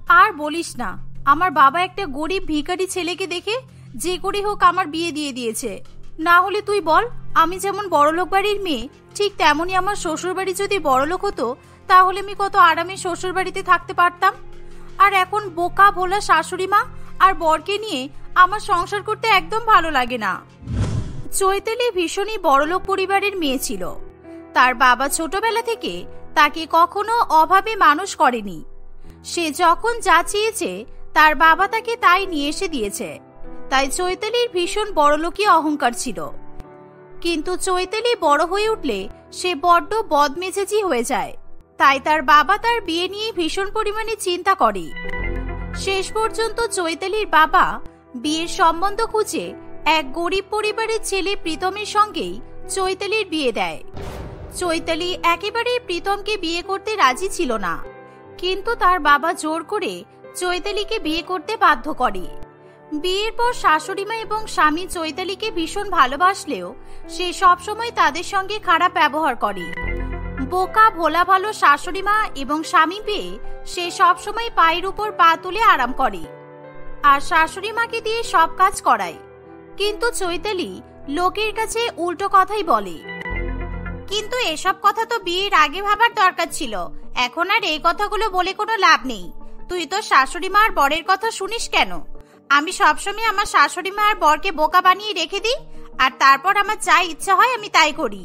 আর বলিস না, আমার বাবা একটা গরিব ভিখারি ছেলেকে দেখে যে করে হোক আমার বিয়ে দিয়ে দিয়েছে। না হলে তুই বল, আমি যেমন বড়লোক বাড়ির মেয়ে, ঠিক তেমনই আমার শ্বশুর বাড়ি যদি বড়লোক হতো তাহলে আমি কত আরামে শ্বশুর বাড়িতে থাকতে পারতাম। আর এখন বোকা ভোলা শাশুড়ি মা আর বরকে নিয়ে আমার সংসার করতে একদম ভালো লাগে না। চৈতালি ভীষণই বড়লোক পরিবারের মেয়ে ছিল। তার বাবা ছোটবেলা থেকে তাকে কখনো অভাবে মানুষ করেনি। সে যখন যা চেয়েছে তার বাবা তাকে তাই নিয়ে এসে দিয়েছে। তাই চৈতালির ভীষণ বড়লোকী অহংকার ছিল। কিন্তু চৈতালি বড় হয়ে উঠলে সে বড্ড বদমেজাজি হয়ে যায়। তাই তার বাবা তার বিয়ে নিয়ে ভীষণ পরিমাণে চিন্তা করে। শেষ পর্যন্ত চৈতালির বাবা বিয়ের সম্বন্ধ খুঁজে এক গরিব পরিবারের ছেলে প্রীতমের সঙ্গেই চৈতালির বিয়ে দেয়। চৈতালি একেবারে প্রীতমকে বিয়ে করতে রাজি ছিল না, কিন্তু তার বাবা জোর করে চৈতালিকে বিয়ে করতে বাধ্য করে। বিয়ের পর শাশুড়িমা এবং স্বামী চৈতালিকে ভীষণ ভালোবাসলেও সে সবসময় তাদের সঙ্গে খারাপ ব্যবহার করে। বোকা ভোলা ভালো শাশুড়িমা এবং স্বামী পেয়ে সে সবসময় পায়ের উপর পা তুলে আরাম করে আর শাশুড়িমাকে দিয়ে সব কাজ করায়। কিন্তু চৈতালি লোকের কাছে উল্টো কথাই বলে। কিন্তু এসব কথা তো বিয়ের আগে ভাবার দরকার ছিল, এখন আর এই কথাগুলো বলে কোনো লাভ নেই। তুই তো শাশুড়িমা আর বরের কথা শুনিস কেন? আমি সবসময় আমার শাশুড়িমা আর বরকে বোকা বানিয়ে রেখে দিই, আর তারপর আমার যা ইচ্ছা হয় আমি তাই করি।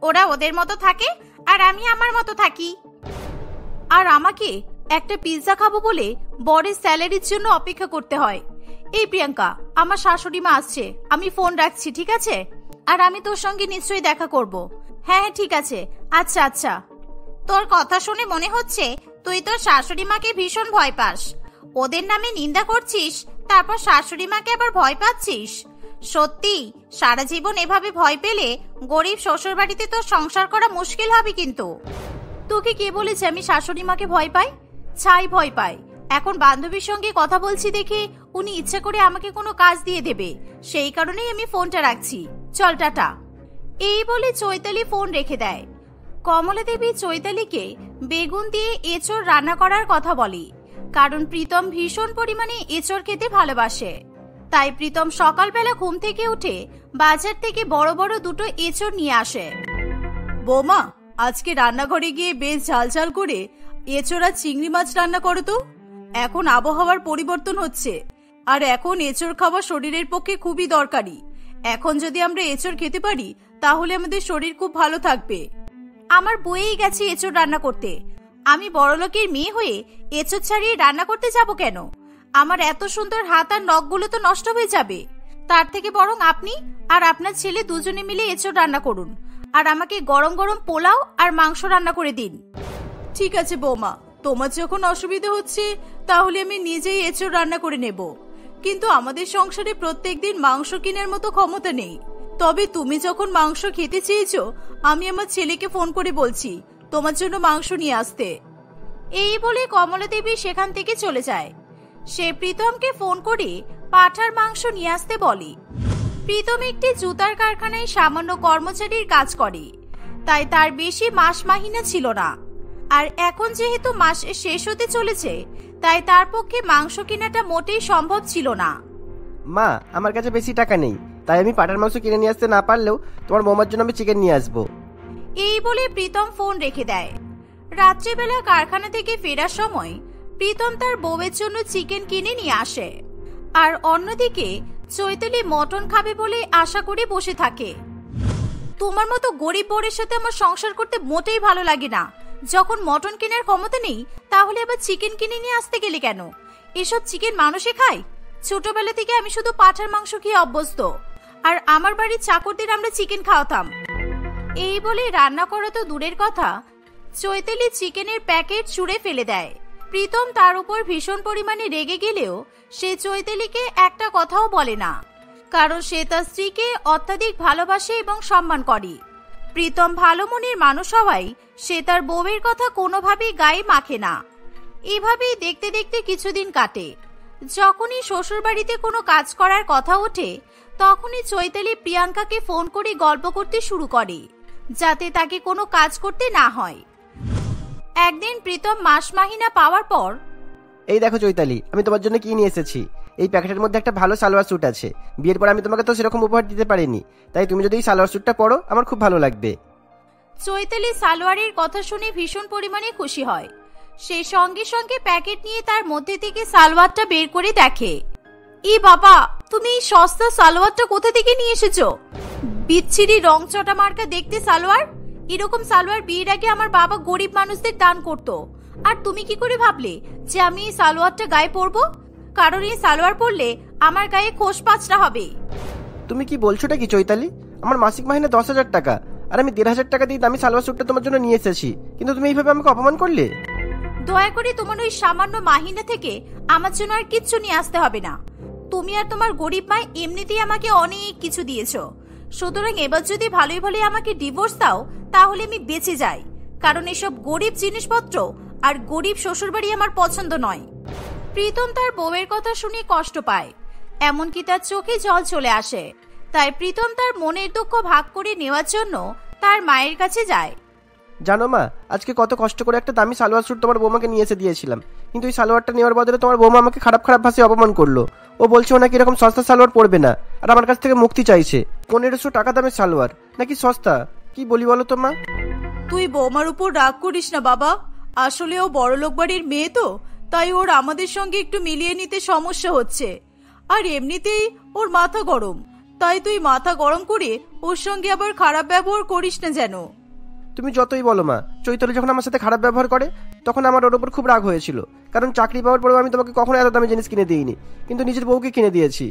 ওরা ওদের মতো থাকে আর আমি আমার মতো থাকি। আর আমাকে একটা পিৎজা খাবো বলে বরের স্যালারির জন্য অপেক্ষা করতে হয়। এই প্রিয়াঙ্কা, আমার শাশুড়িমা আসছে, আমি ফোন রাখছি, ঠিক আছে? আর আমি তোর সঙ্গে নিশ্চয়ই দেখা করব। হ্যাঁ ঠিক আছে, আচ্ছা আচ্ছা। তোর কথা শুনে মনে হচ্ছে তুই তোর শাশুড়িমাকে ভীষণ ভয় পাস। ওদের নামে নিন্দা করছিস, তারপর শাশুড়িমাকে আবার ভয় পাচ্ছিস। সত্যি সারা জীবন এভাবে ভয় পেলে গরিব শ্বশুর বাড়িতে তোর সংসার করা মুশকিল হবে। কিন্তু তোকে কে বলেছে আমি শাশুড়িমাকে ভয় পাই? ছাই ভয় পাই। এখন বান্ধবীর সঙ্গে কথা বলছি দেখে উনি ইচ্ছা করে আমাকে কোনো কাজ দিয়ে দেবে, সেই কারণেই আমি ফোনটা রাখছি। চল টাটা। এই বলে চৈতালি ফোন রেখে দেয়। কমলা দেবী চৈতালিকে বেগুন দিয়ে এঁচড় রান্না করার কথা বলে, কারণ প্রীতম ভীষণ পরিমাণে এঁচড় খেতে ভালোবাসে। তাই প্রীতম সকালবেলা ঘুম থেকে উঠে বাজার থেকে বড় বড় দুটো এঁচড় নিয়ে আসে। বৌমা, আজকে রান্নাঘরে গিয়ে বেশ ঝাল ঝাল করে এঁচড় আর চিংড়ি মাছ রান্না করো তো। এখন আবহাওয়ার পরিবর্তন হচ্ছে, আর এখন এঁচড় খাওয়া শরীরের পক্ষে খুবই দরকারি। এখন যদি আমরা এঁচড় খেতে পারি তাহলে আমাদের শরীর খুব ভালো থাকবে। আমার বইয়েই গেছে এঁচড় রান্না করতে। আমি বড়লোকের মেয়ে হয়ে এঁচড় ছাড়িয়ে রান্না করতে যাব কেন? আমার এত সুন্দর হাত আর নখগুলো তো নষ্ট হয়ে যাবে। তার থেকে বরং আপনি আর আপনার ছেলে দুজনে মিলে এঁচড় রান্না করুন, আর আমাকে গরম গরম পোলাও আর মাংস রান্না করে দিন। ঠিক আছে বৌমা, তোমার যখন অসুবিধা হচ্ছে তাহলে আমি নিজেই এঁচড় রান্না করে নেব। কিন্তু আমাদের সংসারে প্রত্যেকদিন মাংস কেনার মতো ক্ষমতা নেই। তবে তুমি যখন মাংস খেতে চেয়েছো, আমি আমার ছেলেকে ফোন করে বলছি তোমার জন্য মাংস নিয়ে আসতে। এই বলে কমলা দেবী সেখান থেকে চলে যায়। সে প্রীতমকে ফোন করে পাঁঠার মাংস নিয়ে আসতে বলে। প্রীতম একটি জুতার কারখানায় সামান্য কর্মচারীর কাজ করে, তাই তার বেশি মাস মাহিনা ছিল না। আর এখন যেহেতু মাস শেষ হতে চলেছে, তাই তার পক্ষে মাংস কেনাটা মোটেই সম্ভব ছিল না। মা, আমার কাছে বেশি টাকা নেই, তাই আমি পাঁঠার মাংস কিনে নিয়ে আসতে না পারলেও তোমার বৌমার জন্য আমি চিকেন নিয়ে আসবো। এই বলে প্রীতম ফোন রেখে দেয়। রাত্রিবেলা কারখানা থেকে ফেরার সময় প্রীতম তার বউয়ের জন্য চিকেন কিনে নিয়ে আসে। আর অন্যদিকে চৈতালি মটন খাবে বলে আশা করে বসে থাকে। তোমার মতো গরিব বরের সাথে আমার সংসার করতে মোটেই ভালো লাগে না। যখন মটন কেনার ক্ষমতা নেই তাহলে আবার চিকেন কিনে নিয়ে আসতে গেলে কেন? এসব চিকেন মানুষে খায়? ছোটবেলা থেকে আমি শুধু পাঁঠার মাংস খেয়ে অভ্যস্ত, আর আমার বাড়ির চাকরদের আমরা চিকেন খাওয়াতাম। এই বলে রান্না করা তো দূরের কথা, চৈতালি চিকেনের প্যাকেট ছুঁড়ে ফেলে দেয়। প্রীতম তার উপর ভীষণ পরিমাণে রেগে গেলেও সে চৈতালিকে একটা কথাও বলে না, কারণ সে তার স্ত্রীকে অত্যাধিক ভালোবাসে এবং সম্মান করে। প্রীতম ভালো মনের মানুষ হওয়ায় সে তার বউয়ের কথা কোনোভাবেই গায়ে মাখে না। এভাবেই দেখতে দেখতে কিছুদিন কাটে। যখনই শ্বশুর বাড়িতে কোনো কাজ করার কথা ওঠে, তখনই চৈতালি প্রিয়াঙ্কাকে ফোন করে গল্প করতে শুরু করে, যাতে তাকে কোনো কাজ করতে না হয়। একদিন প্রীতম মাস মাহিনা পাওয়ার পর এই দেখো চৈতালি, আমি তোমার জন্য কি নিয়ে এসেছি। এই প্যাকেটের মধ্যে একটা ভালো সালোয়ার স্যুট আছে। বিয়ের পর আমি তোমাকে তো সেরকম উপহার দিতে পারিনি, তাই তুমি যদি এই সালোয়ার স্যুটটা পরো আমার খুব ভালো লাগবে। চৈতালি সালোয়ারের কথা শুনে ভীষণ পরিমাণে খুশি হয়। সে সঙ্গে সঙ্গে প্যাকেট নিয়ে তার মধ্যে থেকে সালোয়ারটা বের করে দেখে। ই বাবা, তুমি এই সস্তা সালোয়ারটা কোথা থেকে নিয়ে এসেছো? বিচ্ছিরি রং চটা মার্কা দেখতে সালোয়ার। এরকম সালোয়ার বিয়ের আগে আমার বাবা গরিব মানুষদের দান করতো। আর তুমি কি করে ভাবলে যে আমি এই সালোয়ারটা গায়ে পরবো? কারণ এই সালোয়ার পরলে আমার গায়ে খোসপাঁচড়া হবে। তুমি কি বলছোটা কি চৈতালি? আমার মাসিক মাইনে 10,000 টাকা, আর আমি 1,500 টাকা দিয়ে দামি সালোয়ার স্যুটটা তোমার জন্য নিয়ে এসেছি, কিন্তু তুমি এইভাবে আমাকে অপমান করলে। দয়া করে তোমার ওই সামান্য মাহিনা থেকে আমার জন্য আর কিচ্ছু নিয়ে আসতে হবে না। তুমি আর তোমার গরিব মা এমনিতেই আমাকে অনেক কিছু দিয়েছো। সুতরাং এবার যদি ভালোই ভালোই আমাকে ডিভোর্স দাও তাহলে আমি বেঁচে যাই, কারণ এসব গরিব জিনিসপত্র আর গরিব শ্বশুরবাড়ি আমার পছন্দ নয়। প্রীতম তার বউয়ের কথা শুনে কষ্ট পায়, এমনকি তার চোখে জল চলে আসে। তাই প্রীতম তার মনের দুঃখ ভাগ করে নেওয়ার জন্য তার মায়ের কাছে যায়। জানো মা, আজকে কত কষ্ট করে একটা দামি সালোয়ার স্যুট তোমার বৌমাকে নিয়ে এসে দিয়েছিলাম, কিন্তু এই সালোয়ারটা নেওয়ার বদলে তোমার বৌমা আমাকে খারাপ খারাপ ভাষায় অপমান করলো। ও বলছে ও নাকি এরকম সস্তা সালোয়ার পরবে না, আর আমার কাছ থেকে মুক্তি চাইছে। 1500 টাকা দামের সালোয়ার নাকি সস্তা? কি বলি বলো তো মা? তুই বৌমার উপর রাগ করিস না বাবা, আসলে ও বড়লোক বাড়ির মেয়ে তো, তাই ওর আমাদের সঙ্গে একটু মিলিয়ে নিতে সমস্যা হচ্ছে। আর এমনিতেই ওর মাথা গরম, তাই তুই মাথা গরম করে ওর সঙ্গে আবার খারাপ ব্যবহার করিস না যেন। তুমি যতই বলো মা, চৈতালি যখন আমার সাথে খারাপ ব্যবহার করে তখন আমার ওর উপর খুব রাগ হয়েছিল, কারণ চাকরি পাওয়ার পরেও আমি তোমাকে কখনো এত দামি জিনিস কিনে দিইনি, কিন্তু নিজের বউকে কিনে দিয়েছি।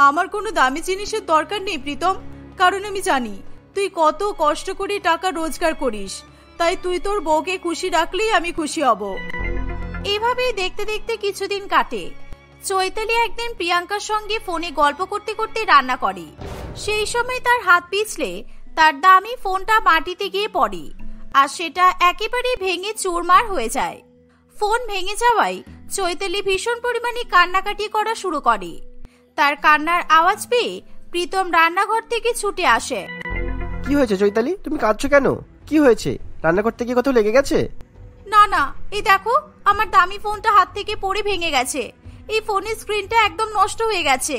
আমার কোনো দামি জিনিসের দরকার নেই প্রীতম, কারণ আমি জানি তুই কত কষ্ট করে টাকা রোজগার করিস, তাই তুই তোর বউকে খুশি রাখলেই আমি খুশি হব। এভাবেই দেখতে দেখতে কিছুদিন কাটে। চৈতালি একদিন প্রিয়াঙ্কার সঙ্গে ফোনে গল্প করতে করতে রান্না করে। সেই সময় তার হাত পিছলে তার দামি ফোনটা মাটিতে গিয়ে পড়ে, আর সেটা একেবারে ভেঙে চুরমার হয়ে যায়। ফোন ভেঙে যাওয়ায় চৈতালি ভীষণ পরিমাণে কান্নাকাটি করা শুরু করে। তার কান্নার আওয়াজ পেয়ে প্রীতম রান্নাঘর থেকে ছুটে আসে। কি হয়েছে চৈতালি, তুমি কাঁদছো কেন? কি হয়েছে? রান্না করতে গিয়ে কোথাও লেগে গেছে? না না, এই দেখো আমার দামি ফোনটা হাত থেকে পড়ে ভেঙে গেছে। এই ফোনের স্ক্রিনটা একদম নষ্ট হয়ে গেছে,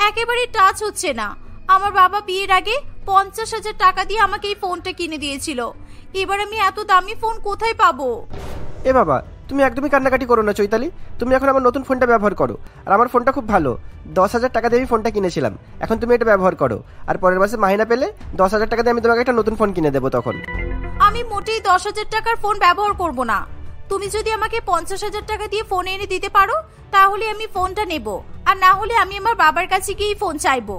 একেবারে টাচ হচ্ছে না। আমার বাবা বিয়ের আগে 50,000 টাকা দিয়ে আমাকে এই ফোনটা কিনে দিয়েছিল, এবার আমি এত দামি ফোন কোথায় পাবো? এ বাবা, তুমি একদমই কান্নাকাটি করো না চৈতালি, তুমি এখন আমার নতুন ফোনটা ব্যবহার করো। আর আমার ফোনটা খুব ভালো, 10,000 টাকা দিয়ে আমি ফোনটা কিনেছিলাম, এখন তুমি এটা ব্যবহার করো। আর পরের মাসে মাহিনা পেলে 10,000 টাকা দিয়ে আমি তোমাকে একটা নতুন ফোন কিনে দেবো তখন। আমি মোটেই 10,000 টাকার ফোন ব্যবহার করব না। তুমি যদি আমাকে 50,000 টাকা দিয়ে ফোন এনে দিতে পারো তাহলে আমি ফোনটা নেব, আর না হলে আমি আমার বাবার কাছে গিয়ে ফোন চাইবো।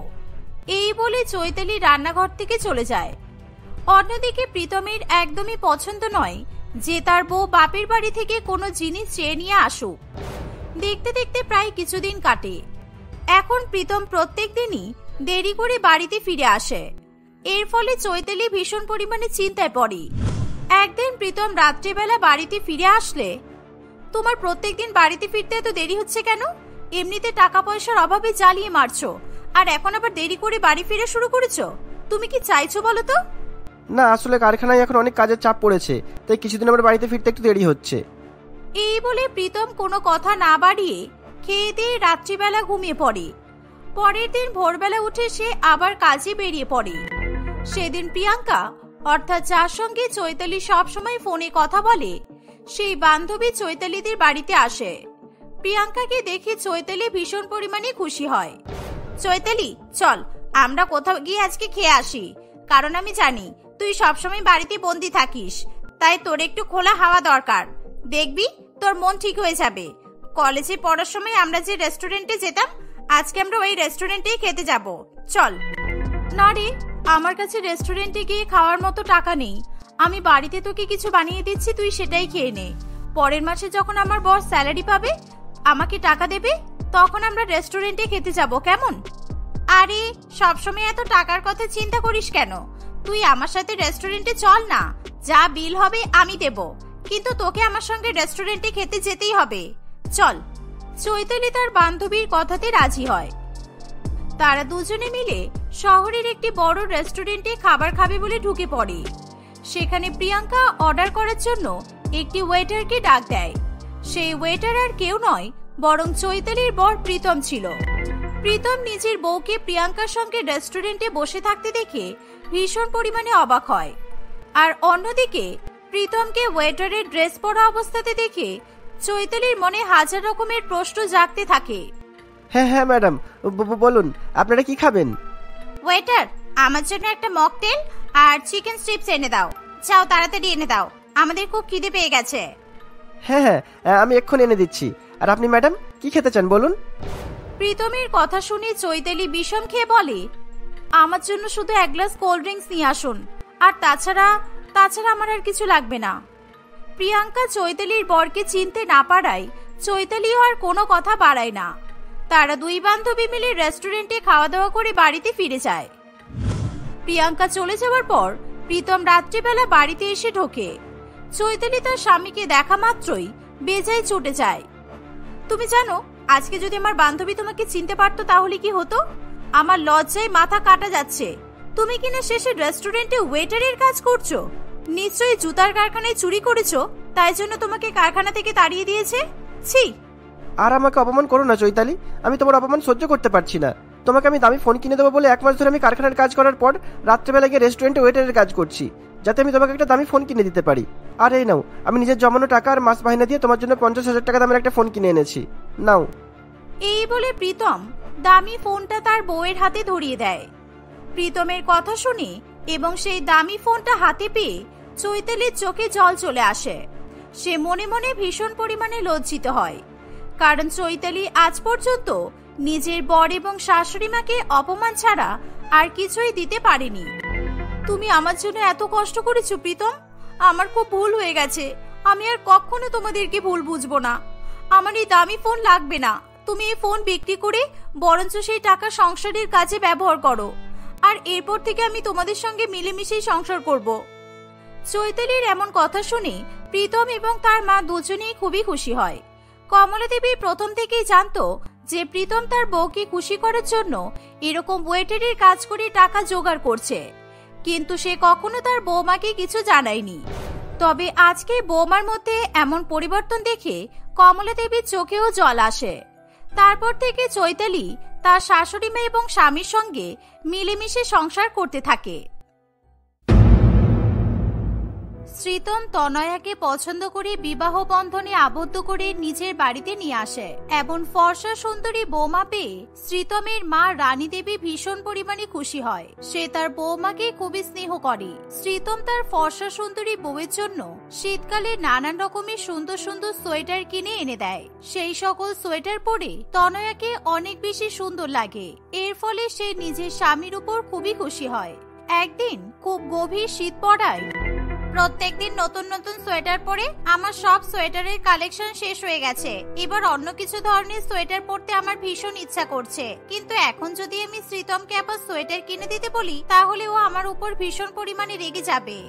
এই বলে চৈতালি রান্নাঘর থেকে চলে যায়। অন্যদিকে প্রীতমের একদমই পছন্দ নয় যে তার বউ বাপের বাড়ি থেকে কোনো জিনিস চেয়ে নিয়ে আসুক। দেখতে দেখতে প্রায় কিছুদিন কাটে। এখন প্রীতম প্রত্যেক দিনই দেরি করে বাড়িতে ফিরে আসে। এর ফলে চৈতালি ভীষণ পরিমাণে চিন্তায় পড়ে। একদিন প্রীতম রাত্রিবেলা বাড়িতে ফিরে আসলে, তোমার প্রত্যেকদিন বাড়িতে ফিরতে এত দেরি হচ্ছে কেন? এমনিতে টাকা পয়সার অভাবে জ্বালিয়ে মারছো, আর এখন আবার দেরি করে বাড়ি ফিরে শুরু করেছো। তুমি কি চাইছো বলো তো? না, আসলে কারখানায় এখন অনেক কাজের চাপ পড়েছে, তাই কিছুদিন আমার বাড়িতে ফিরতে একটু দেরি হচ্ছে। এই বলে প্রীতম কোনো কথা না বাড়িয়ে খেয়ে দিয়ে রাত্রিবেলা ঘুমিয়ে পড়ে। পরের দিন ভোরবেলা উঠে সে আবার কাজে বেরিয়ে পড়ে। সেদিন প্রিয়াঙ্কা, অর্থাৎ যার সঙ্গে চৈতালি সবসময় ফোনে কথা বলে, সেই বান্ধবী চৈতালিদের বাড়িতে আসে। প্রিয়াঙ্কাকে দেখে চৈতালি ভীষণ পরিমাণে খুশি হয়। চৈতালি, চল আমরা কোথাও গিয়ে আজকে খেয়ে আসি, কারণ আমি জানি তুই সবসময় বাড়িতে বন্দি থাকিস, তাই তোর একটু খোলা হাওয়া দরকার। দেখবি তোর মন ঠিক হয়ে যাবে। কলেজে পড়ার সময় আমরা যে রেস্টুরেন্টে যেতাম, আজকে আমরা ওই রেস্টুরেন্টেই খেতে যাব, চল। না রে, আমার কাছে রেস্টুরেন্টে গিয়ে খাওয়ার মতো টাকা নেই। আমি বাড়িতে তোকে কিছু বানিয়ে দিচ্ছি, তুই সেটাই খেয়ে নে। পরের মাসে যখন আমার বস স্যালারি পাবে, আমাকে টাকা দেবে, তখন আমরা রেস্টুরেন্টে খেতে যাব, কেমন? আরে সবসময় এত টাকার কথা চিন্তা করিস কেন? তুই আমার সাথে রেস্টুরেন্টে চল না, যা বিল হবে আমি দেব, কিন্তু তোকে আমার সঙ্গে রেস্টুরেন্টে খেতে যেতেই হবে, চল। চৈতালি তার বান্ধবীর কথাতে রাজি হয়। তারা দুজনে মিলে শহরের একটি বড় রেস্টুরেন্টে খাবার খাবে বলে ঢুকে পড়ে। সেখানে প্রিয়াঙ্কা অর্ডার করার জন্য একটি ওয়েটারকে ডাক দেয়। সেই ওয়েটার আর কেউ নয় বরং চৈতালির বর প্রীতম ছিল। প্রীতম নিজের বউকে প্রিয়াঙ্কার সঙ্গে রেস্টুরেন্টে বসে থাকতে দেখে ভীষণ পরিমাণে অবাক হয়। আর অন্যদিকে প্রীতমকে ওয়েটারের ড্রেস পরা অবস্থাতে দেখে চৈতালির মনে হাজার রকমের প্রশ্ন জাগতে থাকে। হ্যাঁ হ্যাঁ ম্যাডাম, বলুন আপনারা কি খাবেন? ওয়েটার, আমার জন্য একটা মকটেল আর চিকেন স্ট্রিপস এনে দাও। যাও তাড়াতাড়ি এনে দাও, আমাদের খুব খিদে পেয়ে গেছে। হ্যাঁ হ্যাঁ, আমি এক্ষুনি এনে দিচ্ছি। আর আপনি ম্যাডাম কি খেতে চান বলুন? প্রীতমের কথা শুনে চৈতালি বিষম খেয়ে বলে, আমার জন্য শুধু এক গ্লাস কোল্ড ড্রিঙ্কস নিয়ে আসুন, আর তাছাড়া আমার আর কিছু লাগবে না। প্রিয়াঙ্কা চৈতালির বরকে চিনতে না পারায় চৈতালিও আর কোনো কথা বাড়ায় না। তারা দুই বান্ধবী মিলে রেস্টুরেন্টে খাওয়া দাওয়া করে বাড়িতে ফিরে যায়। প্রিয়াঙ্কা চলে যাওয়ার পর প্রীতম রাত্রিবেলা বাড়িতে এসে ঢোকে। চৈতালি তার স্বামীকে দেখা মাত্রই বেজায় চটে যায়। তুমি জানো, আজকে যদি আমার বান্ধবী তোমাকে চিনতে পারতো তাহলে কি হতো? আমার লজ্জায় মাথা কাটা যাচ্ছে। তুমি কিনা শেষে রেস্টুরেন্টে ওয়েটারের কাজ করছো। নিশ্চয়ই জুতার কারখানায় চুরি করেছো, তাই জন্য তোমাকে কারখানা থেকে তাড়িয়ে দিয়েছে। ছি! আর আমাকে অপমান করো না চৈতালি, আমি তোমার অপমান সহ্য করতে পারছি না। তোমাকে আমি দামি ফোন কিনে দেবো বলে 1 মাস ধরে আমি কারখানার কাজ করার পর রাত্রেবেলা গিয়ে রেস্টুরেন্টে ওয়েটারের কাজ করছি, যাতে আমি তোমাকে একটা দামি ফোন কিনে দিতে পারি। আর এই নাও, আমি নিজের জমানো টাকা আর মাস বাহিনা দিয়ে তোমার জন্য 50,000 টাকা দামের একটা ফোন কিনে এনেছি, নাও। এই বলে প্রীতম দামি ফোনটা তার বউয়ের হাতে ধরিয়ে দেয়। প্রীতমের কথা শুনে এবং সেই দামি ফোনটা হাতে পেয়ে চৈতালির চোখে জল চলে আসে। সে মনে মনে ভীষণ পরিমাণে লজ্জিত হয়, কারণ চৈতালি আজ পর্যন্ত নিজের বর এবং শাশুড়ি মাকে অপমান ছাড়া আর কিছুই দিতে পারেনি। তুমি আমার জন্য এত কষ্ট করেছো প্রীতম, আমার খুব ভুল হয়ে গেছে। আমি আর কখনো তোমাদেরকে ভুল বুঝবো না। আমার এই দামি ফোন লাগবে না। তুমি এই ফোন বিক্রি করে বরঞ্চ সেই টাকা সংসারের কাজে ব্যবহার করো, আর এরপর থেকে আমি তোমাদের সঙ্গে মিলেমিশেই সংসার করব। চৈতালির এমন কথা শুনে প্রীতম এবং তার মা দুজনেই খুবই খুশি হয়। কমলা দেবী প্রথম থেকেই জানতো যে প্রীতম তার বউকে খুশি করার জন্য এরকম ওয়েটারের কাজ করে টাকা জোগাড় করছে, কিন্তু সে কখনো তার বৌমাকে কিছু জানায়নি। তবে আজকে বৌমার মধ্যে এমন পরিবর্তন দেখে কমলা দেবীর চোখেও জল আসে। তারপর থেকে চৈতালি তার শাশুড়ি মা এবং স্বামীর সঙ্গে মিলেমিশে সংসার করতে থাকে। শ্রীতম তনয়াকে পছন্দ করে বিবাহ বন্ধনে আবদ্ধ করে নিজের বাড়িতে নিয়ে আসে। এমন ফর্সা সুন্দরী বৌমা পেয়ে শ্রীতমের মা রানী দেবী ভীষণ পরিমাণে খুশি হয়। সে তার বৌমাকে খুবই স্নেহ করে। শ্রীতম তার ফর্সা সুন্দরী বউয়ের জন্য শীতকালে নানান রকমের সুন্দর সুন্দর সোয়েটার কিনে এনে দেয়। সেই সকল সোয়েটার পরে তনয়াকে অনেক বেশি সুন্দর লাগে। এর ফলে সে নিজের স্বামীর উপর খুবই খুশি হয়। একদিন খুব গভীর শীত পড়ায় প্রত্যেকদিন নতুন নতুন সোয়েটার পরে আমার সব সোয়েটারের কালেকশন শেষ হয়ে গেছে। এবার অন্য কিছু ধরনের সোয়েটার পরতে আমার ভীষণ ইচ্ছা করছে, কিন্তু এখন যদি আমি শ্রীতমকে আবার সোয়েটার কিনে দিতে বলি তাহলে ও আমার উপর ভীষণ পরিমাণে রেগে যাবে।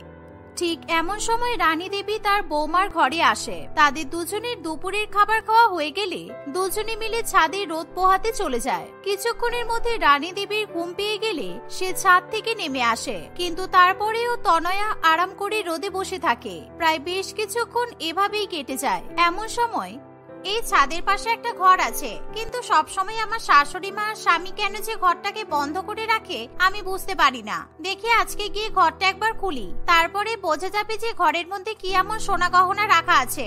ঠিক এমন সময় রানী দেবী তার বৌমার ঘরে আসে। তাদের দুজনের দুপুরের খাবার খাওয়া হয়ে গেলে দুজনে মিলে ছাদে রোদ পোহাতে চলে যায়। কিছুক্ষণের মধ্যে রানী দেবীর ঘুম পেয়ে গেলে সে ছাদ থেকে নেমে আসে, কিন্তু তারপরেও তনয়া আরাম করে রোদে বসে থাকে। প্রায় বেশ কিছুক্ষণ এভাবেই কেটে যায়। এমন সময় এই ছাদের পাশে একটা ঘর আছে, কিন্তু সব সময় আমার শাশুড়ি মা আর স্বামী কেন যে ঘরটাকে বন্ধ করে রাখে আমি বুঝতে পারি না। দেখি আজকে গিয়ে ঘরটা একবার খুলি, তারপরে বোঝা যাবে যে ঘরের মধ্যে কি এমন সোনা গহনা রাখা আছে।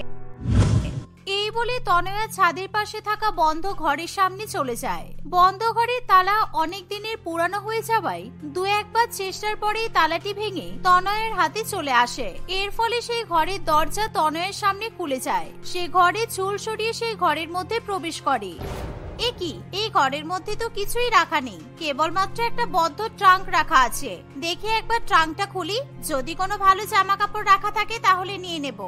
এই বলে তনয়া ছাদের পাশে থাকা বন্ধ ঘরের সামনে চলে যায়। বন্ধ ঘরের তালা অনেক দিনের পুরানো হয়ে যাওয়ায় দু একবার চেষ্টার পরেই তালাটি ভেঙে তনয়ের হাতে চলে আসে। এর ফলে সেই ঘরের দরজা তনয়ের সামনে খুলে যায়। সে ঘরে চুল সরিয়ে সেই ঘরের মধ্যে প্রবেশ করে। এ কি, এই ঘরের মধ্যে তো কিছুই রাখা নেই, কেবলমাত্র একটা বদ্ধ ট্রাঙ্ক রাখা আছে। দেখে একবার ট্রাঙ্কটা খুলি, যদি কোনো ভালো জামা কাপড় রাখা থাকে তাহলে নিয়ে নেব।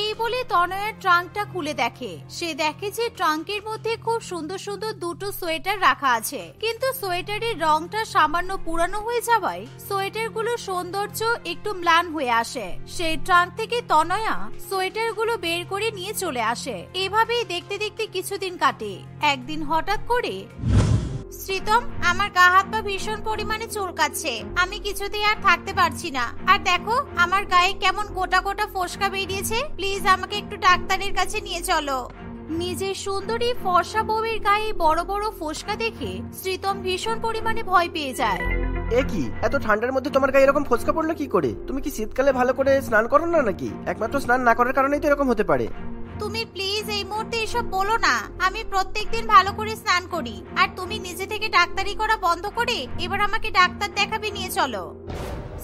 এই বলে তনয়ার ট্রাঙ্কটা খুলে দেখে। সে দেখে যে ট্রাঙ্কের মধ্যে খুব সুন্দর সুন্দর দুটো সোয়েটার রাখা আছে, কিন্তু সোয়েটারের রংটা সামান্য পুরানো হয়ে যাওয়ায় সোয়েটারগুলোর সৌন্দর্য একটু ম্লান হয়ে আসে। সেই ট্রাঙ্ক থেকে তনয়া সোয়েটারগুলো বের করে নিয়ে চলে আসে। এভাবেই দেখতে দেখতে কিছুদিন কাটে। একদিন হঠাৎ করে শ্রীতম, আমার গা হাত পা ভীষণ পরিমাণে চুলকাচ্ছে, আমি কিছুতেই আর থাকতে পারছি না। আর দেখো আমার গায়ে কেমন গোটা গোটা ফোসকা বেরিয়েছে, প্লিজ আমাকে একটু ডাক্তারের কাছে নিয়ে চলো। নিজের সুন্দরী ফর্সা বউয়ের গায়ে বড় বড় ফোসকা দেখে শ্রীতম ভীষণ পরিমাণে ভয় পেয়ে যায়। এ কি, এত ঠান্ডার মধ্যে তোমার গায়ে এরকম ফোসকা পড়লো কি করে? তুমি কি শীতকালে ভালো করে স্নান করো না নাকি? একমাত্র স্নান না করার কারণেই তো এরকম হতে পারে। তুমি প্লিজ এই মুহূর্তে এসব বলো না, আমি প্রত্যেকদিন ভালো করে স্নান করি। আর তুমি নিজে থেকে ডাক্তারি করা বন্ধ করে এবার আমাকে ডাক্তার দেখাবে নিয়ে চলো।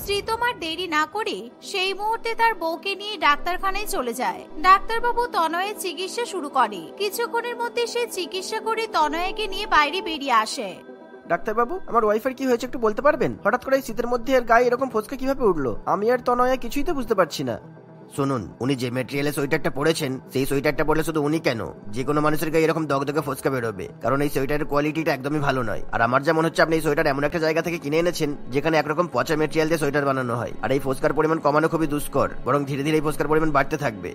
শ্রীতম আর দেরি না করে সেই মুহূর্তে তার বউকে নিয়ে ডাক্তারখানায় চলে যায়। ডাক্তারবাবু তনয়ের চিকিৎসা শুরু করে। কিছুক্ষণের মধ্যে সে চিকিৎসা করে তনয়াকে নিয়ে বাইরে বেরিয়ে আসে। ডাক্তারবাবু, আমার ওয়াইফের কি হয়েছে একটু বলতে পারবেন? হঠাৎ করে এই শীতের মধ্যে এর গায়ে এরকম ফোসকা কিভাবে উঠলো? আমি আর তনয়া কিছুই তো বুঝতে পারছি না। শুনুন, উনি যে ম্যাটেরিয়ালের সোয়েটারটা পরেছেন সেই সোয়েটারটা পরলে শুধু উনি কেন, যে কোনো মানুষের গায়ে এরকম দগদগে ফোসকা বেরোবে, কারণ এই সোয়েটারের কোয়ালিটিটা একদমই ভালো নয়। আর আমার যা মনে হচ্ছে আপনি এই সোয়েটার এমন একটা জায়গা থেকে কিনে এনেছেন যেখানে একরকম পচা ম্যাটেরিয়াল দিয়ে সোয়েটার বানানো হয়। আর এই ফোসকার পরিমাণ কমানো খুবই দুষ্কর, বরং ধীরে ধীরে এই ফোসকার পরিমাণ বাড়তে থাকবে।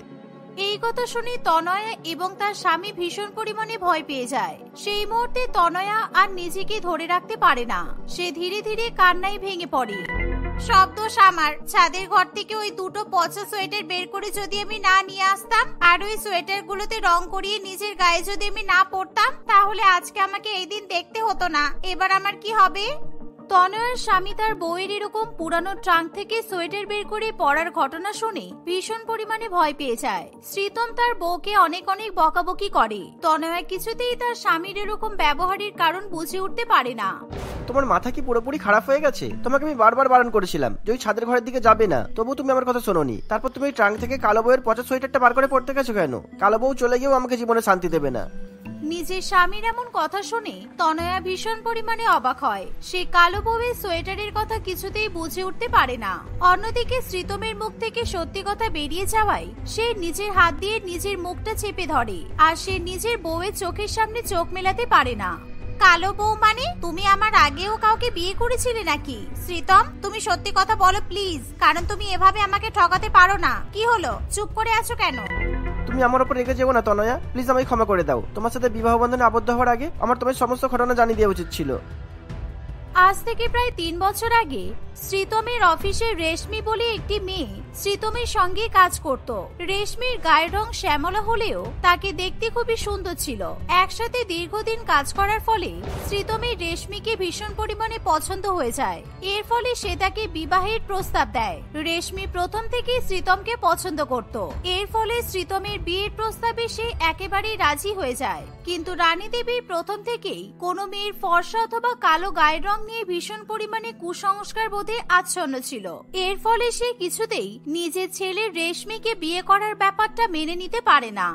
এই কথা শুনে তনয়া এবং তার স্বামী ভীষণ পরিমাণে ভয় পেয়ে যায়। সেই মুহূর্তে তনয়া আর নিজেকে ধরে রাখতে পারে না, সে ধীরে ধীরে কান্নায় ভেঙে পড়ে। সব দোষ আমার। ছাদের ঘর থেকে ওই দুটো পচা সোয়েটার বের করে যদি আমি না নিয়ে আসতাম আর ওই সোয়েটার গুলোতে রং করিয়ে নিজের গায়ে যদি আমি না পরতাম, তাহলে আজকে আমাকে এই দিন দেখতে হতো না। এবার আমার কি হবে? তনয়ার স্বামী তার বউয়ের এরকম পুরানো ট্রাঙ্ক থেকে সোয়েটার বের করে পরার ঘটনা শুনে ভীষণ পরিমাণে ভয় পেয়ে যায়। শ্রীতম তার বউকে অনেক অনেক বকাবকি করে। তনয়া কিছুতেই তার স্বামীর এরকম ব্যবহারের কারণ বুঝে উঠতে পারে না। তোমার মাথা কি পুরোপুরি খারাপ হয়ে গেছে? তোমাকে আমি বারবার বারণ করেছিলাম যে ওই ছাদের ঘরের দিকে যাবে না, তবু তুমি আমার কথা শোনোনি। তারপর তুমি ট্রাঙ্ক থেকে কালো বউয়ের পচা সোয়েটারটা বার করে পড়তে গেছো কেন? কালো বউ চলে গিয়েও আমাকে জীবনে শান্তি দেবে না। নিজের স্বামীর এমন কথা শুনে তনয়া ভীষণ পরিমাণে অবাক হয়। সে কালো বউয়ের সোয়েটারের কথা কিছুতেই বুঝে উঠতে পারে না। অন্যদিকে শ্রীতমের মুখ থেকে সত্যি কথা বেরিয়ে যাওয়ায় সে নিজের হাত দিয়ে নিজের মুখটা চেপে ধরে, আর সে নিজের বউয়ের চোখের সামনে চোখ মেলাতে পারে না। কালো বউ মানে? তুমি আমার আগেও কাউকে বিয়ে করেছিলে নাকি? শ্রীতম, তুমি সত্যি কথা বলো প্লিজ, কারণ তুমি এভাবে আমাকে ঠকাতে পারো না। কি হলো, চুপ করে আছো কেন? তুমি আমার উপর রেগে যেও না তনয়া, প্লিজ আমাকে ক্ষমা করে দাও। তোমার সাথে বিবাহ বন্ধনে আবদ্ধ হওয়ার আগে আমার তোমার সমস্ত ঘটনা জানিয়ে দেওয়া উচিত ছিল। আজ থেকে প্রায় 3 বছর আগে শ্রীতমের অফিসে রেশমি বলে একটি মেয়ে শ্রীতমের সঙ্গে কাজ করত। রেশমির গায়ের রং শ্যামলা হলেও তাকে দেখতে খুবই সুন্দর ছিল। একসাথে দীর্ঘদিন কাজ করার ফলে শ্রীতমের রেশমিকে ভীষণ পরিমাণে পছন্দ হয়ে যায়। এর ফলে সে তাকে বিবাহের প্রস্তাব দেয়। রেশমি প্রথম থেকেই শ্রীতমকে পছন্দ করত। এর ফলে শ্রীতমের বিয়ের প্রস্তাবে সে একেবারেই রাজি হয়ে যায়। কিন্তু রানী দেবীর প্রথম থেকেই কোনো মেয়ের ফর্সা অথবা কালো গায়ের রং নিয়ে ভীষণ পরিমাণে কুসংস্কার বোধে আচ্ছন্ন ছিল। এর ফলে সে কিছুতেই নিজের ছেলে রেশমিকে বিয়ে করার ব্যাপারটা মেনে নিতে পারে না।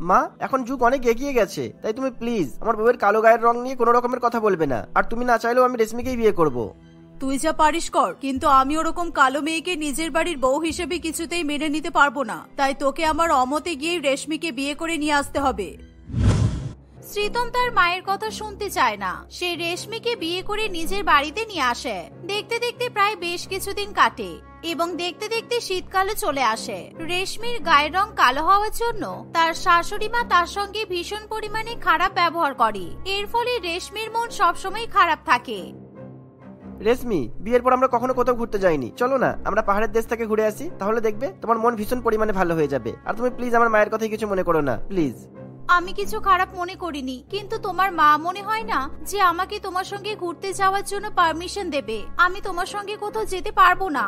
মা, এখন যুগ অনেক এগিয়ে গেছে, তাই তুমি প্লিজ আমার বউয়ের কালো গায়ের রং নিয়ে কোনো রকমের কথা বলবে না। আর তুমি না চাইলেও আমি রেশমিকেই বিয়ে করব। তুই যা পারিস কর, কিন্তু আমি ওরকম কালো মেয়েকে নিজের বাড়ির বউ হিসেবে কিছুতেই মেনে নিতে পারবো না। তাই তোকে আমার অমতে গিয়ে রেশমিকে বিয়ে করে নিয়ে আসতে হবে। শ্রীতম তার মায়ের কথা শুনতে চায় না। সে রেশমিকে বিয়ে করে নিজের বাড়িতে নিয়ে আসে। দেখতে দেখতে প্রায় বেশ কিছুদিন কাটে এবং দেখতে দেখতে শীতকালে চলে আসে। রেশমির গায়ের রং কালো হওয়ার জন্য তার শাশুড়ি মা তার সঙ্গে ভীষণ পরিমাণে খারাপ ব্যবহার করে। এর ফলে রেশমির মন সবসময় খারাপ থাকে। রেশমি, বিয়ের পর আমরা কখনো কোথাও ঘুরতে যাইনি, চলো না আমরা পাহাড়ের দেশ থেকে ঘুরে আসি, তাহলে দেখবে তোমার মন ভীষণ পরিমাণে ভালো হয়ে যাবে। আর তুমি প্লিজ আমার মায়ের কথাই কিছু মনে করো না, প্লিজ। আমি কিছু খারাপ মনে করিনি, কিন্তু তোমার মা মনে হয় না যে আমাকে তোমার সঙ্গে ঘুরতে যাওয়ার জন্য পারমিশন দেবে। আমি তোমার সঙ্গে কোথাও যেতে পারবো না।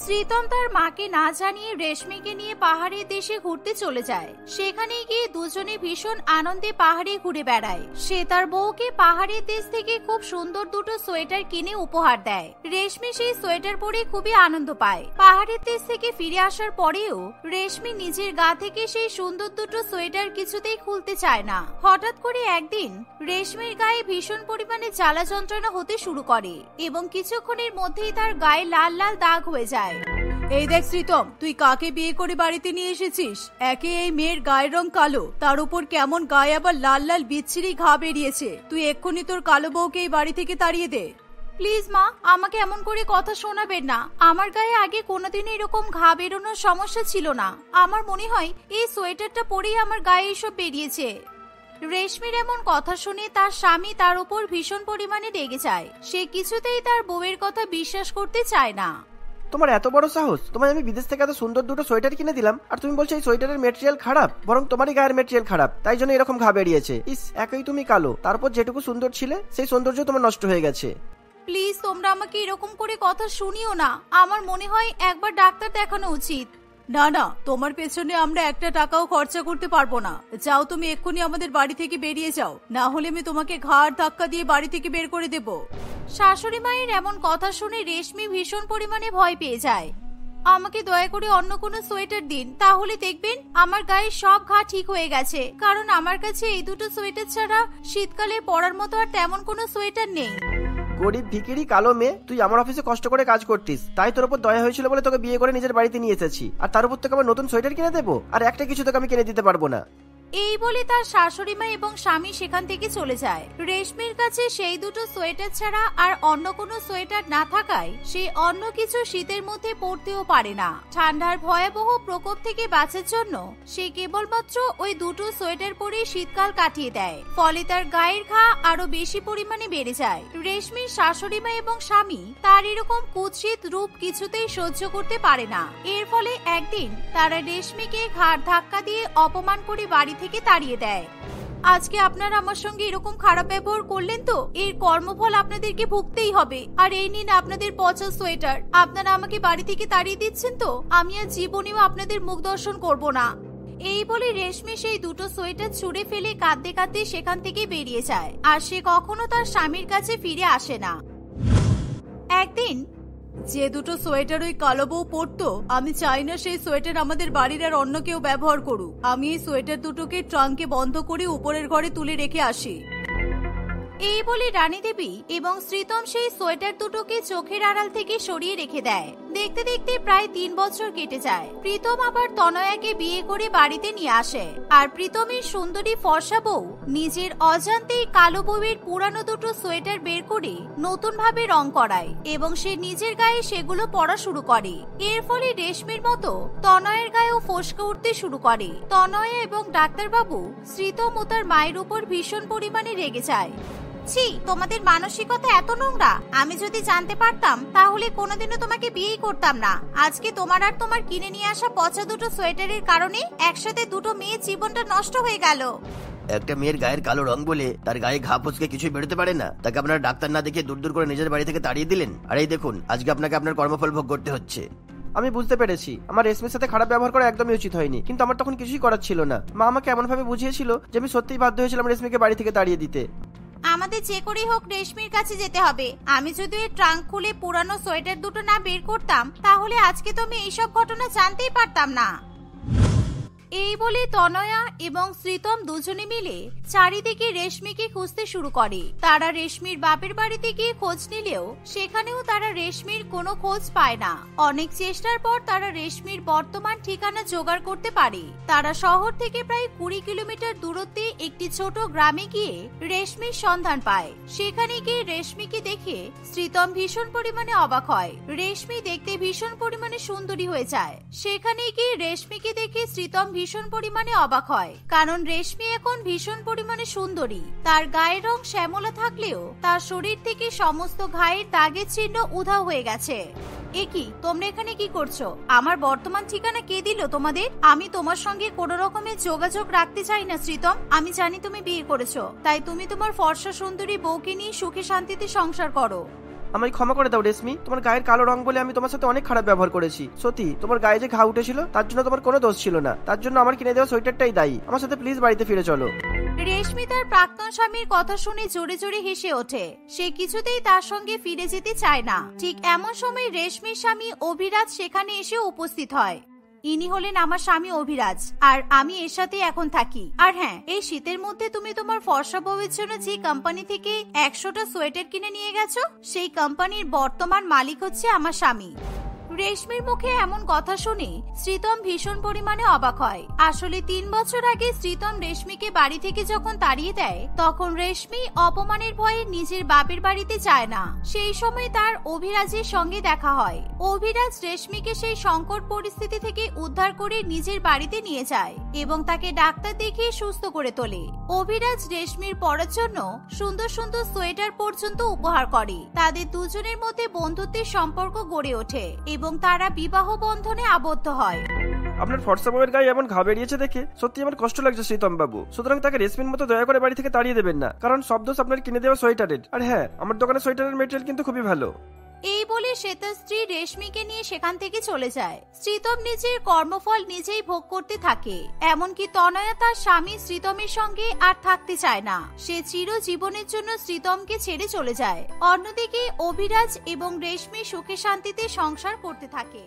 শ্রীতম তার মাকে না জানিয়ে রেশমিকে নিয়ে পাহাড়ের দেশে ঘুরতে চলে যায়। সেখানে গিয়ে দুজনে ভীষণ আনন্দে পাহাড়ে ঘুরে বেড়ায়। সে তার বউকে পাহাড়ের দেশ থেকে খুব সুন্দর দুটো সোয়েটার কিনে উপহার দেয়। রেশমি সেই সোয়েটার পরে খুবই আনন্দ পায়। পাহাড়ের দেশ থেকে ফিরে আসার পরেও রেশমি নিজের গা থেকে সেই সুন্দর দুটো সোয়েটার কিছুতেই খুলতে চায় না। হঠাৎ করে একদিন রেশমির গায়ে ভীষণ পরিমাণে জ্বালা যন্ত্রণা হতে শুরু করে এবং কিছুক্ষণের মধ্যেই তার গায়ে লাল লাল দাগ হয়ে যায়। এই দেখ শ্রীতম, তুই কাকে বিয়ে করে বাড়িতে নিয়ে এসেছিস? একে এই মেয়ের গায়ের রং কালো, তার উপর কেমন গায়ে আবার লাল লাল বিচ্ছিরি ঘা বেরিয়েছে। তুই এক্ষুনি তোর কালো বউকে এই বাড়ি থেকে তাড়িয়ে দে। প্লিজ মা, আমাকে এমন করে কথা শোনাবেন না। আমার গায়ে আগে কোনোদিন এরকম ঘা বেরোনোর সমস্যা ছিল না। আমার মনে হয় এই সোয়েটারটা পরেই আমার গায়ে এসব বেরিয়েছে। রেশমির এমন কথা শুনে তার স্বামী তার উপর ভীষণ পরিমাণে রেগে যায়। সে কিছুতেই তার বউয়ের কথা বিশ্বাস করতে চায় না। তোমার এত বড় সাহস! তোমায় আমি বিদেশ থেকে এত সুন্দর দুটো সোয়েটার কিনে দিলাম, আর তুমি বলছো এই সোয়েটারের মেটেরিয়াল খারাপ, বরং তোমারই গায়ের মেটেরিয়াল খারাপ, তাই জন্য এরকম ঘা বেরিয়েছে। ইস, একই তুমি কালো, তারপর যেটুকু সুন্দর ছিলে সেই সৌন্দর্য তোমার নষ্ট হয়ে গেছে। প্লিজ তোমরা আমাকে এরকম করে কথা শুনিও না। আমার মনে হয় একবার ডাক্তার দেখানো উচিত। না না, তোমার পেছনে আমরা একটা টাকাও খরচা করতে পারবো না। যাও, তুমি এক্ষুনি আমাদের বাড়ি থেকে বেরিয়ে যাও, না হলে আমি তোমাকে ঘাড় ধাক্কা দিয়ে বাড়ি থেকে বের করে দেব। শাশুড়ি মায়ের এমন কথা শুনে রেশমি ভীষণ পরিমাণে ভয় পেয়ে যায়। আমাকে দয়া করে অন্য কোনো সোয়েটার দিন, তাহলে দেখবেন আমার গায়ে সব ঘা ঠিক হয়ে গেছে। কারণ আমার কাছে এই দুটো সোয়েটার ছাড়া শীতকালে পরার মতো আর তেমন কোনো সোয়েটার নেই। গরিব ভিকিরি কালো মেয়ে, তুই আমার অফিসে কষ্ট করে কাজ করতিস, তাই তোর উপর দয়া হয়েছিল বলে তোকে বিয়ে করে নিজের বাড়িতে নিয়ে এসেছি, আর তার উপর তোকে আবার নতুন সোয়েটার কিনে দেবো? আর একটা কিছু তোকে আমি কিনে দিতে পারবো না। এই বলে তার শাশুড়ি মা এবং স্বামী সেখান থেকে চলে যায়। রেশমির কাছে সেই দুটো সোয়েটার ছাড়া আর অন্য কোনো সোয়েটার না থাকায় সে অন্য কিছু শীতের মধ্যে পরতেও পারে না। ঠান্ডার ভয়াবহ প্রকোপ থেকে বাঁচার জন্য সে কেবলমাত্র ওই দুটো সোয়েটার পরে শীতকাল কাটিয়ে দেয়। ফলে তার গায়ের ঘা আরো বেশি পরিমাণে বেড়ে যায়। রেশমির শাশুড়ি মা এবং স্বামী তার এরকম কুৎসিত রূপ কিছুতেই সহ্য করতে পারে না। এর ফলে একদিন তারা রেশমিকে ঘাড় ধাক্কা দিয়ে অপমান করে বাড়ি থেকে তাড়িয়ে দেয়। আজকে আপনারা আমার সঙ্গে এরকম খারাপ ব্যবহার করলেন তো এর কর্মফল আপনাদেরকে ভুগতেই হবে। আর এই নিন আপনাদের পচা সোয়েটার। আপনারা আমাকে বাড়ি থেকে তাড়িয়ে দিচ্ছেন তো আমি আর জীবনেও আপনাদের মুখ দর্শন করব না। এই বলে রেশমি সেই দুটো সোয়েটার ছুঁড়ে ফেলে কাঁদতে কাঁদতে সেখান থেকে বেরিয়ে যায়। আর সে কখনো তার স্বামীর কাছে ফিরে আসে না। একদিন যে দুটো সোয়েটার ওই কালো বউ পরতো, আমি চাই না সেই সোয়েটার আমাদের বাড়ির আর অন্য কেউ ব্যবহার করুক। আমি এই সোয়েটার দুটোকে ট্রাঙ্কে বন্ধ করে উপরের ঘরে তুলে রেখে আসি। এই বলে রানী দেবী এবং শ্রীতম সেই সোয়েটার দুটোকে চোখের আড়াল থেকে সরিয়ে রেখে দেয়। দেখতে দেখতে প্রায় 3 বছর কেটে যায়। প্রীতম আবার তনয়াকে বিয়ে করে বাড়িতে নিয়ে আসে। আর প্রীতমের সুন্দরী ফর্সা বউ নিজের অজান্তেই কালো বউয়ের পুরানো দুটো সোয়েটার বের করে নতুন ভাবে রং করায় এবং সে নিজের গায়ে সেগুলো পরা শুরু করে। এর ফলে রেশমির মতো তনয়ের গায়েও ফসকে উঠতে শুরু করে। তনয়া এবং ডাক্তারবাবু শ্রীতম ও তার মায়ের উপর ভীষণ পরিমাণে রেগে যায়। ছি, তোমাদের মানসিকতা এত নোংরা! আমি যদি জানতে পারতাম তাহলে কোনোদিনও তোমাকে বিয়েই করতাম না। আজকে তোমার আর তোমার কিনে নিয়ে আসা পচা দুটো সোয়েটারের কারণে একসাথে দুটো মেয়ের জীবনটা নষ্ট হয়ে গেল। একটা মেয়ের গায়ের কালো রং বলে তার গায়ে ঘা ফসকে কিছুই বেরোতে পারে না, তাকে আপনারা ডাক্তার না দেখে দূর দূর করে নিজের বাড়ি থেকে তাড়িয়ে দিলেন। আর এই দেখুন, আজকে আপনাকে আপনার কর্মফল ভোগ করতে হচ্ছে। আমি বুঝতে পেরেছি আমার রেশমির সাথে খারাপ ব্যবহার করা একদমই উচিত হয়নি, কিন্তু আমার তখন কিছুই করার ছিল না। মা আমাকে এমন ভাবে বুঝিয়েছিল যে আমি সত্যিই বাধ্য হয়েছিলাম রেশমিকে বাড়ি থেকে তাড়িয়ে দিতে। আমাদের যে করেই হোক রেশমির কাছে যেতে হবে। আমি যদি এর ট্রাঙ্ক খুলে পুরানো সোয়েটার দুটো না বের করতাম তাহলে আজকে তো আমি এইসব ঘটনা জানতেই পারতাম না। এই বলে তনয়া এবং শ্রীতম দুজনে মিলে চারিদিকে রেশমিকে খুঁজতে শুরু করে। তারা রেশমির বাপের বাড়িতে গিয়ে খোঁজ নিলেও সেখানেও তারা রেশমির কোনো খোঁজ পায় না। অনেক চেষ্টার পর তারা রেশমির বর্তমান ঠিকানা জোগাড় করতে পারে। তারা শহর থেকে প্রায় 20 কিলোমিটার দূরত্বে একটি ছোট গ্রামে গিয়ে রেশমির সন্ধান পায়। সেখানে গিয়ে রেশমিকে দেখে শ্রীতম ভীষণ পরিমাণে অবাক হয়। রেশমি দেখতে ভীষণ পরিমাণে সুন্দরী হয়ে যায়। সেখানে গিয়ে রেশমিকে দেখে শ্রীতম ভীষণ পরিমাণে অবাক হয়, কারণ রেশমি এখন ভীষণ পরিমাণে সুন্দরী। তার গায়ের রং শ্যামলা থাকলেও তার শরীর থেকে সমস্ত ঘায়ের দাগের চিহ্ন উধাও হয়ে গেছে। একি, তোমরা এখানে কি করছো? আমার বর্তমান ঠিকানা কে দিল তোমাদের? আমি তোমার সঙ্গে কোনো রকমের যোগাযোগ রাখতে চাই না শ্রীতম। আমি জানি তুমি বিয়ে করেছো, তাই তুমি তোমার ফর্সা সুন্দরী বউকে নিয়ে সুখে শান্তিতে সংসার করো। আমায় ক্ষমা করে দাও রেশমি, তোমার গায়ের কালো রং বলে আমি তোমার সাথে অনেক খারাপ ব্যবহার করেছি। সত্যি তোমার গায়ে যে ঘা উঠেছিল তার জন্য তোমার কোনো দোষ ছিল না, তার জন্য আমার কিনে দেওয়া সোয়েটারটাই দায়ী। আমার সাথে প্লিজ বাড়িতে ফিরে চলো। রেশমি তার প্রাক্তন স্বামীর কথা শুনে জোরে জোরে হেসে ওঠে। সে কিছুতেই তার সঙ্গে ফিরে যেতে চায় না। ঠিক এমন সময় রেশমির স্বামী অভিরাজ সেখানে এসে উপস্থিত হয়। ইনি হলেন আমার স্বামী অভিরাজ, আর আমি এর সাথে এখন থাকি। আর হ্যাঁ, এই শীতের মধ্যে তুমি তোমার ফর্সা বউয়ের জন্য যে কোম্পানি থেকে 100টা সোয়েটার কিনে নিয়ে গেছো, সেই কোম্পানির বর্তমান মালিক হচ্ছে আমার স্বামী। রেশমির মুখে এমন কথা শুনে শ্রীতম ভীষণ পরিমাণে অবাক হয়। আসলে 3 বছর আগে শ্রীতম রেশমিকে বাড়ি থেকে যখন তাড়িয়ে দেয় তখন রেশমি অপমানের ভয়ে নিজের বাপের বাড়িতে যায় না। সেই সময় তার অভিরাজের সঙ্গে দেখা হয়। অভিরাজ রেশমিকে সেই সংকট পরিস্থিতি থেকে উদ্ধার করে নিজের বাড়িতে নিয়ে যায় এবং তাকে ডাক্তার দেখিয়ে সুস্থ করে তোলে। অভিরাজ রেশমির পরার জন্য সুন্দর সুন্দর সোয়েটার পর্যন্ত উপহার করে। তাদের দুজনের মধ্যে বন্ধুত্বের সম্পর্ক গড়ে ওঠে এবং তারা বিবাহ বন্ধনে আবদ্ধ হয়। আপনার ফর্সা বউয়ের গায়ে এমন ঘা বেরিয়েছে দেখে সত্যি আমার কষ্ট লাগছে শ্রীতম বাবু। সুতরাং তাকে রেশমির মতো দয়া করে বাড়ি থেকে তাড়িয়ে দেবেন না, কারণ সব দোষ আপনার কিনে দেওয়া সোয়েটারের। আর হ্যাঁ, আমার দোকানে সোয়েটারের মেটেরিয়াল কিন্তু খুবই ভালো। এই বলে শ্বেতার স্ত্রী রেশমিকে নিয়ে সেখান থেকে চলে যায়। শ্রীতম নিজের কর্মফল নিজেই ভোগ করতে থাকে। এমনকি তনয়া তার স্বামী শ্রীতমের সঙ্গে আর থাকতে চায় না। সে চিরজীবনের জন্য শ্রীতমকে ছেড়ে চলে যায়। অন্যদিকে অভিরাজ এবং রেশমি সুখে শান্তিতে সংসার করতে থাকে।